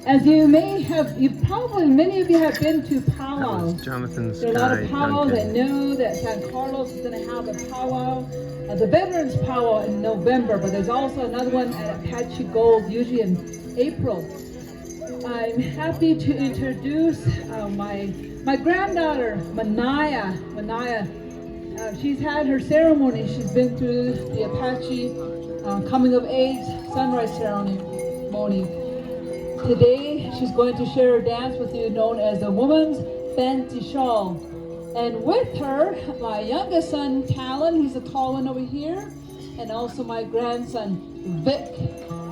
As you may have, many of you have been to powwow. Jonathan's There are a lot guy, of powwows that Duncan. know that San Carlos is going to have a powwow, the Veterans Powwow in November, but there's also another one at Apache Gold, usually in April. I'm happy to introduce my granddaughter, Manaya. She's had her ceremony. She's been through the Apache coming of age sunrise ceremony. Today, she's going to share her dance with you known as the Woman's Fancy Shawl. And with her, my youngest son, Talon, he's the tall one over here, and also my grandson, Vic.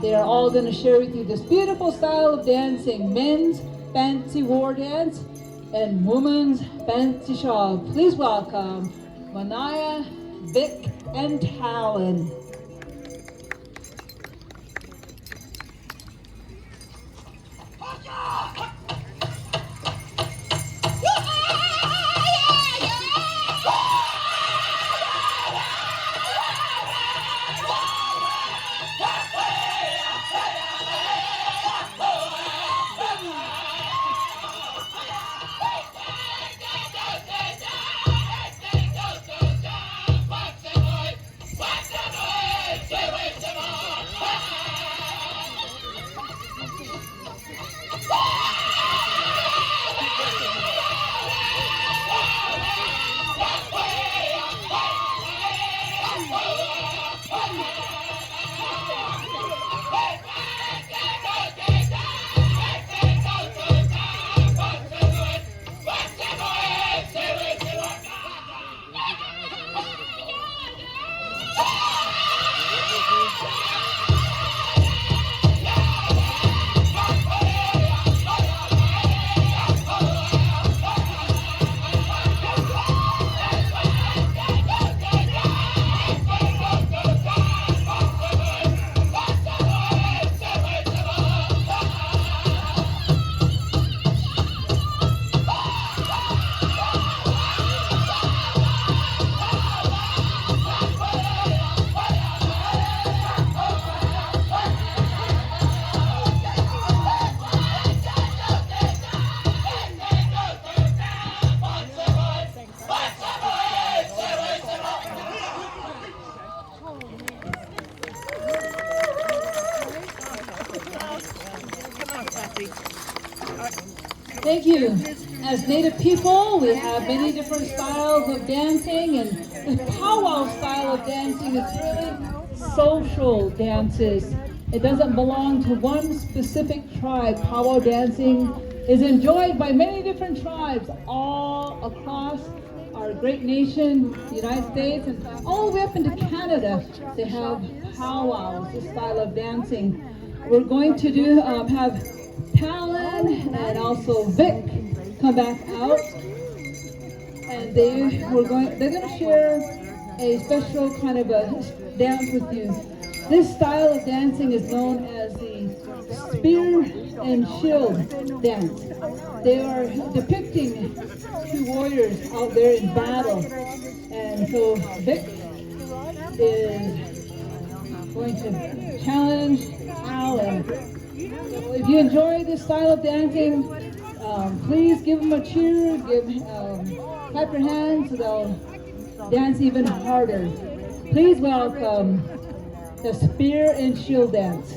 They are all going to share with you this beautiful style of dancing, men's fancy war dance and woman's fancy shawl. Please welcome Manaya, Vic, and Talon. Thank you. As Native people, we have many different styles of dancing, and the powwow style of dancing is really social dances. It doesn't belong to one specific tribe. Powwow dancing is enjoyed by many different tribes all across our great nation, the United States, and all the way up into Canada. They have powwows, this style of dancing. We're going to have Talon and also Vic come back out, and they're going to share a special kind of a dance with you. This style of dancing is known as the spear and shield dance. They are depicting two warriors out there in battle, and so Vic is going to challenge Talon. So if you enjoy this style of dancing, please give them a cheer, clap your hands so they'll dance even harder. Please welcome the spear and shield dance.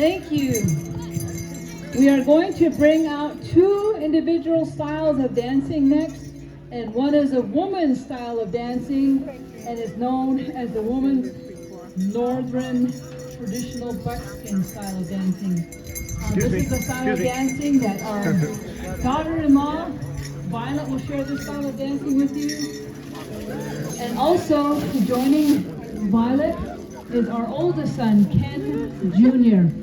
Thank you. We are going to bring out two individual styles of dancing next, and one is a woman's style of dancing and is known as the woman's northern traditional buckskin style of dancing. This is the style of dancing that our daughter-in-law, Violet, will share this style of dancing with you. And also joining Violet is our oldest son, Ken Jr.